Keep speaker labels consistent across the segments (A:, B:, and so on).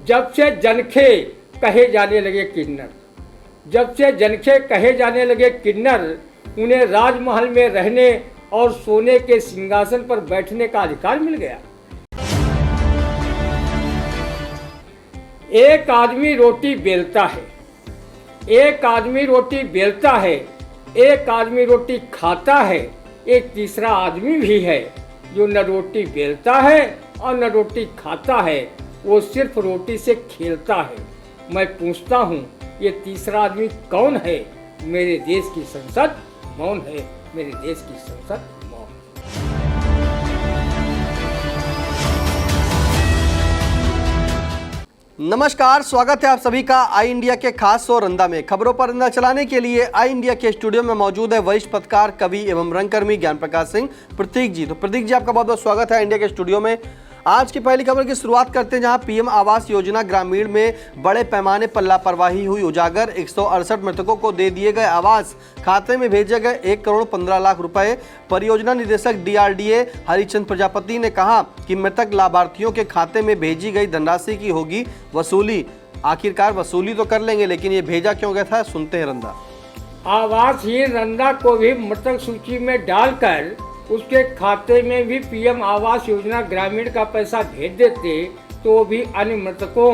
A: जब से जनखे कहे जाने लगे किन्नर, जब से जनखे कहे जाने लगे किन्नर, उन्हें राजमहल में रहने और सोने के सिंहासन पर बैठने का अधिकार मिल गया। एक आदमी रोटी बेलता है, एक आदमी रोटी बेलता है, एक आदमी रोटी खाता है, एक तीसरा आदमी भी है जो न रोटी बेलता है और न रोटी खाता है, वो सिर्फ रोटी से खेलता है। मैं पूछता हूँ, ये तीसरा आदमी कौन है? मेरे देश की संसद मौन है, मेरे देश की संसद मौन।
B: नमस्कार, स्वागत है आप सभी का आई इंडिया के खास शो रंदा में। खबरों पर रंदा चलाने के लिए आई इंडिया के स्टूडियो में मौजूद है वरिष्ठ पत्रकार, कवि एवं रंगकर्मी ज्ञान प्रकाश सिंह प्रतीक जी। तो प्रतीक जी, आपका बहुत बहुत स्वागत है इंडिया के स्टूडियो में। आज की पहली खबर की शुरुआत करते हैं, जहां पीएम आवास योजना ग्रामीण में बड़े पैमाने पर लापरवाही हुई उजागर। 168 मृतकों को दे दिए गए आवास, खाते में भेजे गए 1 करोड़ 15 लाख रुपए। परियोजना निदेशक डीआरडीए हरिचंद प्रजापति ने कहा कि मृतक लाभार्थियों के खाते में भेजी गई धनराशि की होगी वसूली। आखिरकार वसूली तो कर लेंगे, लेकिन ये भेजा क्यों गया था, सुनते हैं रंदा।
A: आवासहीन रंदा को भी मृतक सूची में डालकर उसके खाते में भी पीएम आवास योजना ग्रामीण का पैसा भेज देते तो वो भी अन्य मृतकों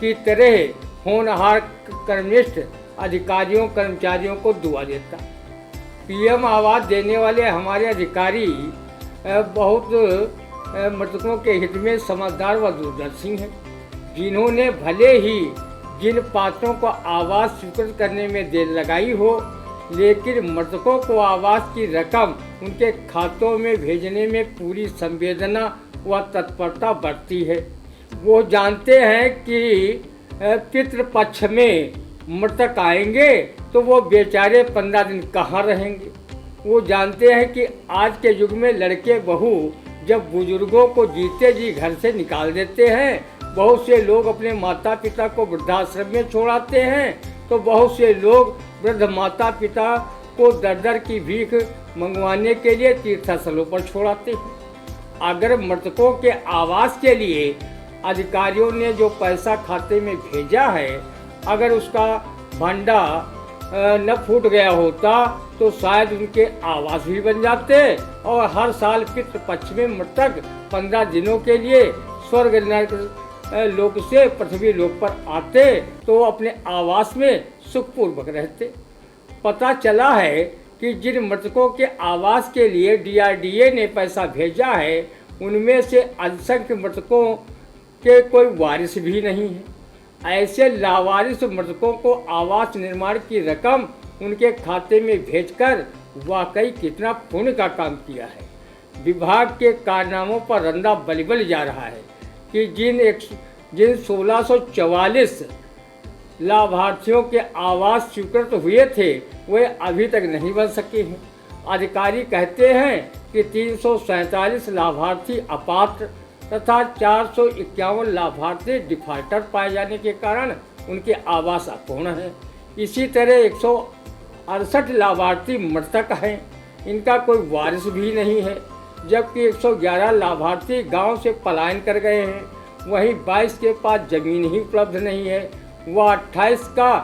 A: की तरह होनहार कर्मनिष्ठ अधिकारियों कर्मचारियों को दुआ देता। पीएम आवास देने वाले हमारे अधिकारी बहुत मृतकों के हित में समझदार व दूरदर्शी हैं, जिन्होंने भले ही जिन पात्रों को आवास स्वीकृत करने में देर लगाई हो, लेकिन मृतकों को आवास की रकम उनके खातों में भेजने में पूरी संवेदना व तत्परता बरती है। वो जानते हैं कि पितृपक्ष में मृतक आएंगे तो वो बेचारे 15 दिन कहाँ रहेंगे। वो जानते हैं कि आज के युग में लड़के बहू जब बुजुर्गों को जीते जी घर से निकाल देते हैं, बहुत से लोग अपने माता पिता को वृद्धाश्रम में छोड़ाते हैं, तो बहुत से लोग वृद्ध माता पिता को दर दर की भीख मंगवाने के लिए तीर्थस्थलों पर छोड़ाते हैं। अगर मृतकों के आवास के लिए अधिकारियों ने जो पैसा खाते में भेजा है, अगर उसका भंडा न फूट गया होता तो शायद उनके आवास भी बन जाते और हर साल पितृपक्ष में मृतक 15 दिनों के लिए स्वर्ग नरक लोक से पृथ्वी लोक पर आते तो अपने आवास में सुखपूर्वक रहते। पता चला है कि जिन मृतकों के आवास के लिए डीआरडीए ने पैसा भेजा है, उनमें से असंख्य मृतकों के कोई वारिस भी नहीं है। ऐसे लावारिस मृतकों को आवास निर्माण की रकम उनके खाते में भेजकर वाकई कितना पुण्य का काम किया है। विभाग के कारनामों पर रंदा बलिबल जा रहा है कि जिन 1644 लाभार्थियों के आवास स्वीकृत हुए थे वे अभी तक नहीं बन सके हैं। अधिकारी कहते हैं कि 347 लाभार्थी अपात्र तथा 451 लाभार्थी डिफाल्टर पाए जाने के कारण उनके आवास अपूर्ण हैं। इसी तरह 168 लाभार्थी मृतक हैं, इनका कोई वारिस भी नहीं है, जबकि 111 लाभार्थी गांव से पलायन कर गए हैं। वहीं 22 के पास जमीन ही उपलब्ध नहीं है, वह 28 का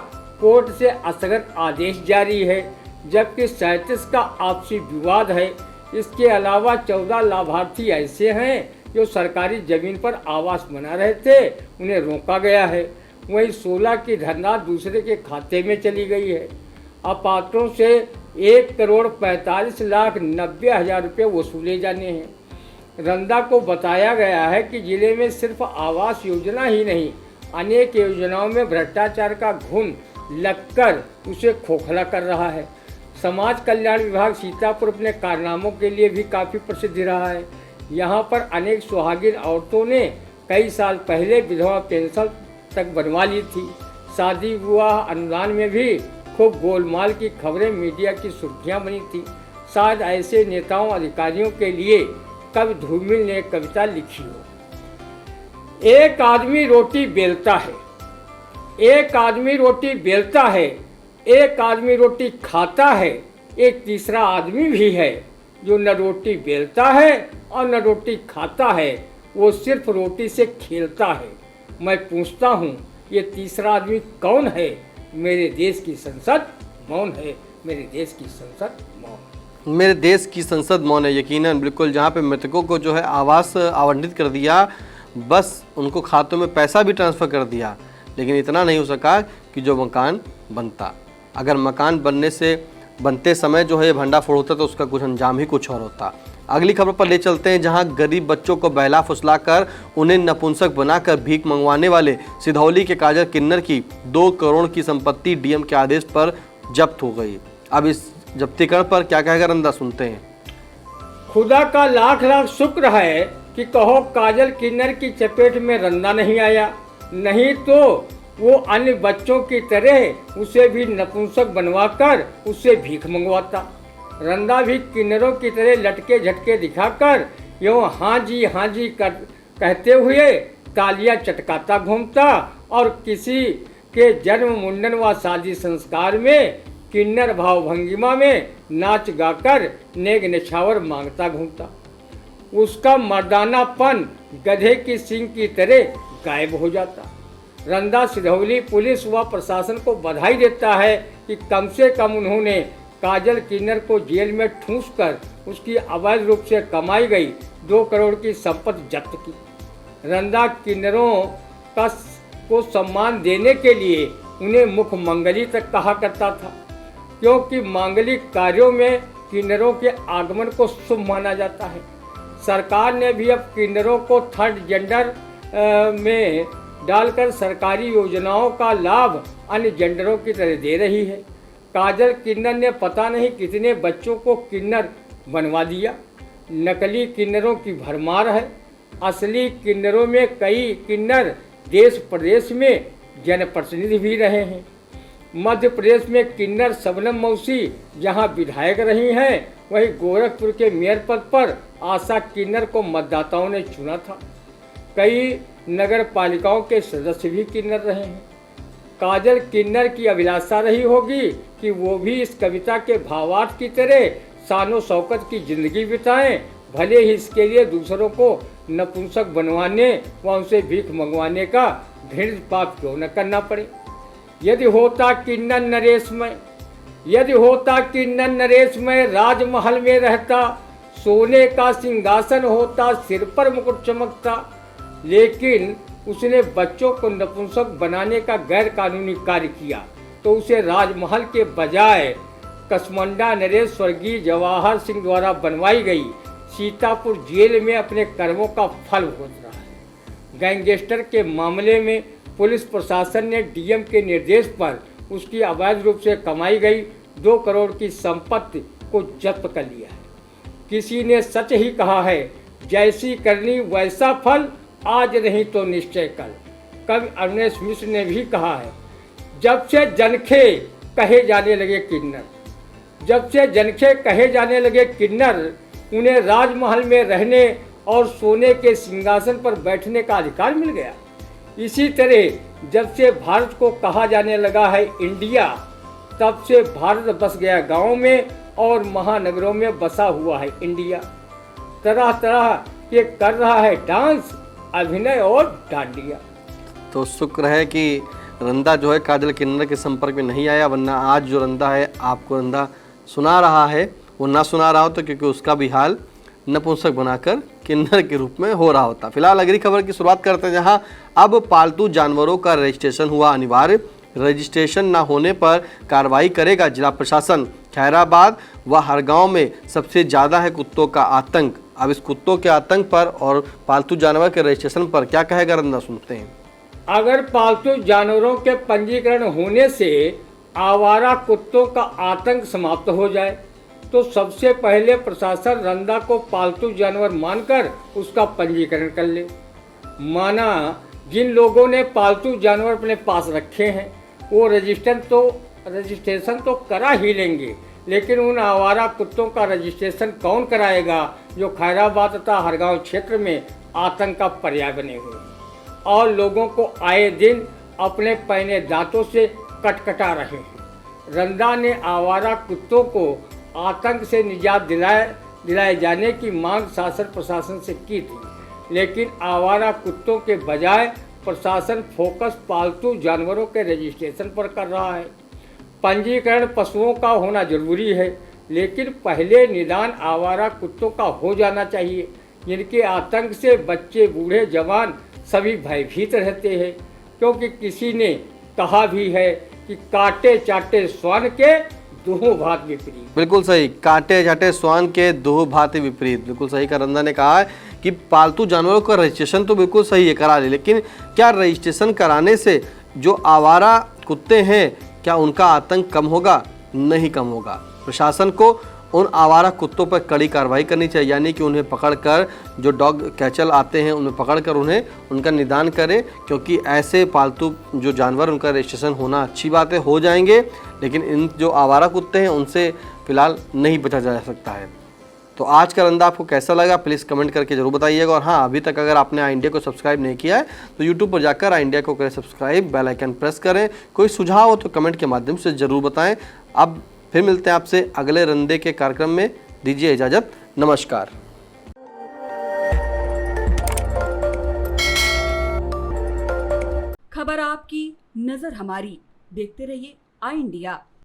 A: कोर्ट से स्थगन आदेश जारी है, जबकि 37 का आपसी विवाद है। इसके अलावा 14 लाभार्थी ऐसे हैं जो सरकारी जमीन पर आवास बना रहे थे, उन्हें रोका गया है। वहीं 16 की धनराशि दूसरे के खाते में चली गई है। अपात्रों से 1 करोड़ 45 लाख 90 हजार रुपये वसूले जाने हैं। रंदा को बताया गया है कि जिले में सिर्फ आवास योजना ही नहीं, अनेक योजनाओं में भ्रष्टाचार का घुन लगकर उसे खोखला कर रहा है। समाज कल्याण विभाग सीतापुर अपने कारनामों के लिए भी काफ़ी प्रसिद्ध रहा है। यहाँ पर अनेक सुहागिन औरतों ने कई साल पहले विधवा पेंशन तक बनवा ली थी। शादी विवाह अनुदान में भी खूब गोलमाल की खबरें मीडिया की सुर्खियाँ बनी थी। शायद ऐसे नेताओं अधिकारियों के लिए कवि धूमिल ने कविता लिखी हो। एक आदमी रोटी बेलता है, एक आदमी रोटी बेलता है, एक आदमी रोटी खाता है, एक तीसरा आदमी भी है जो न रोटी बेलता है और न रोटी खाता है, वो सिर्फ रोटी से खेलता है। मैं पूछता हूँ, ये तीसरा आदमी कौन है? मेरे देश की संसद मौन है, मेरे देश की संसद मौन।
B: मेरे देश की संसद मौन है, यकीनन बिल्कुल। जहाँ पे मृतकों को जो है आवास आवंटित कर दिया, बस उनको खातों में पैसा भी ट्रांसफ़र कर दिया, लेकिन इतना नहीं हो सका कि जो मकान बनता। अगर मकान बनते समय जो है ये भंडाफोड़ होता तो उसका कुछ अंजाम ही कुछ और होता। अगली खबर पर ले चलते हैं, जहां गरीब बच्चों को बहला फुसला कर उन्हें नपुंसक बनाकर भीख मंगवाने वाले सिधौली के काजल किन्नर की 2 करोड़ की संपत्ति डीएम के आदेश पर जब्त हो गई। अब इस जब्तीकरण पर क्या कहेगा रंदा, सुनते हैं।
A: खुदा का लाख लाख शुक्र है कि कहो काजल किन्नर की चपेट में रंदा नहीं आया, नहीं तो वो अन्य बच्चों की तरह उसे भी नपुंसक बनवाकर उससे भीख मंगवाता। रंदा भी किन्नरों की तरह लटके झटके दिखाकर यूँ हाँ जी कहते हुए तालियां चटकाता घूमता और किसी के जन्म मुंडन व शादी संस्कार में किन्नर भाव भंगिमा में नाच गाकर नेग निछावर मांगता घूमता। उसका मर्दानापन गधे की सींग की तरह गायब हो जाता। रंदा सिधौली पुलिस व प्रशासन को बधाई देता है कि कम से कम उन्होंने काजल किन्नर को जेल में ठूंस कर उसकी अवैध रूप से कमाई गई 2 करोड़ की संपत्ति जब्त की। रंदा किन्नरों को सम्मान देने के लिए उन्हें मुख मंगली तक कहा करता था, क्योंकि मांगलिक कार्यों में किन्नरों के आगमन को शुभ माना जाता है। सरकार ने भी अब किन्नरों को थर्ड जेंडर में डालकर सरकारी योजनाओं का लाभ अन्य जेंडरों की तरह दे रही है। काजल किन्नर ने पता नहीं कितने बच्चों को किन्नर बनवा दिया। नकली किन्नरों की भरमार है। असली किन्नरों में कई किन्नर देश प्रदेश में जनप्रतिनिधि भी रहे हैं। मध्य प्रदेश में किन्नर शबनम मौसी जहां विधायक रही हैं, वहीं गोरखपुर के मेयर पद पर आशा किन्नर को मतदाताओं ने चुना था। कई नगर पालिकाओं के सदस्य भी किन्नर रहे हैं। काजल किन्नर की अभिलाषा रही होगी कि वो भी इस कविता के भावार्थ की तरह शानो शौकत की जिंदगी बिताएं, भले ही इसके लिए दूसरों को नपुंसक बनवाने व उनसे भीख मंगवाने का घृणित पाप क्यों न करना पड़े। यदि होता किन्नर नरेशमय राजमहल में रहता, सोने का सिंहासन होता, सिर पर मुकुट चमकता, लेकिन उसने बच्चों को नपुंसक बनाने का गैर कानूनी कार्य किया तो उसे राजमहल के बजाय कसमंडा नरेश स्वर्गीय जवाहर सिंह द्वारा बनवाई गई सीतापुर जेल में अपने कर्मों का फल भोग रहा है। गैंगस्टर के मामले में पुलिस प्रशासन ने डीएम के निर्देश पर उसकी अवैध रूप से कमाई गई 2 करोड़ की संपत्ति को जब्त कर लिया है। किसी ने सच ही कहा है, जैसी करनी वैसा फल, आज नहीं तो निश्चय कल। कवि अरुणेश मिश्र ने भी कहा है, जब से जनखे कहे जाने लगे किन्नर, उन्हें राजमहल में रहने और सोने के सिंहासन पर बैठने का अधिकार मिल गया। इसी तरह जब से भारत को कहा जाने लगा है इंडिया, तब से भारत बस गया गाँव में और महानगरों में बसा हुआ है इंडिया। तरह तरह के कर रहा है डांस, अभिनय और डांडिया।
B: तो शुक्र है कि रंदा जो है काजल किन्नर के संपर्क में नहीं आया, वरना आज जो रंदा है आपको रंदा सुना रहा है, वो ना सुना रहा हो तो क्योंकि उसका भी हाल नपुंसक बनाकर किन्नर के रूप में हो रहा होता। फिलहाल अगली खबर की शुरुआत करते हैं, जहां अब पालतू जानवरों का रजिस्ट्रेशन हुआ अनिवार्य। रजिस्ट्रेशन न होने पर कार्रवाई करेगा जिला प्रशासन। खैराबाद व हरगांव में सबसे ज़्यादा है कुत्तों का आतंक। अब इस कुत्तों के आतंक पर और पालतू जानवर के रजिस्ट्रेशन पर क्या कहेगा रंदा, सुनते हैं।
A: अगर पालतू जानवरों के पंजीकरण होने से आवारा कुत्तों का आतंक समाप्त हो जाए तो सबसे पहले प्रशासन रंदा को पालतू जानवर मानकर उसका पंजीकरण कर ले। माना जिन लोगों ने पालतू जानवर अपने पास रखे हैं वो रजिस्ट्रेशन तो करा ही लेंगे, लेकिन उन आवारा कुत्तों का रजिस्ट्रेशन कौन कराएगा जो खैराबाद तथा हरगांव क्षेत्र में आतंक का पर्याय बने हुए हैं और लोगों को आए दिन अपने पैने दांतों से कटकटा रहे हैं। रंदा ने आवारा कुत्तों को आतंक से निजात दिलाए जाने की मांग शासन प्रशासन से की थी, लेकिन आवारा कुत्तों के बजाय प्रशासन फोकस पालतू जानवरों के रजिस्ट्रेशन पर कर रहा है। पंजीकरण पशुओं का होना जरूरी है, लेकिन पहले निदान आवारा कुत्तों का हो जाना चाहिए, जिनके आतंक से बच्चे, बूढ़े, जवान सभी भयभीत रहते हैं। क्योंकि किसी ने कहा भी है कि काटे चाटे श्वान के दोनों भांति विपरीत।
B: बिल्कुल सही, काटे चाटे श्वान के दो भांति विपरीत। बिल्कुल सही करंदा ने कहा है कि पालतू जानवरों का रजिस्ट्रेशन तो बिल्कुल सही है, करा ले, लेकिन क्या रजिस्ट्रेशन कराने से जो आवारा कुत्ते हैं क्या उनका आतंक कम होगा? नहीं कम होगा। प्रशासन को उन आवारा कुत्तों पर कड़ी कार्रवाई करनी चाहिए, यानी कि उन्हें पकड़कर, जो डॉग कैचल आते हैं उन्हें पकड़कर उन्हें उनका निदान करें, क्योंकि ऐसे पालतू जो जानवर उनका रजिस्ट्रेशन होना अच्छी बात है, हो जाएंगे, लेकिन इन जो आवारा कुत्ते हैं उनसे फिलहाल नहीं बचा जा सकता है। तो आज का रंदा आपको कैसा लगा प्लीज़ कमेंट करके जरूर बताइएगा। और हाँ, अभी तक अगर आपने आई इंडिया को सब्सक्राइब नहीं किया है तो यूट्यूब पर जाकर आई इंडिया को करें सब्सक्राइब, बेल आइकन प्रेस करें। कोई सुझाव हो तो कमेंट के माध्यम से ज़रूर बताएं। अब फिर मिलते हैं आपसे अगले रंदे के कार्यक्रम में। दीजिए इजाज़त, नमस्कार।
C: खबर आपकी, नजर हमारी। देखते रहिए आई इंडिया।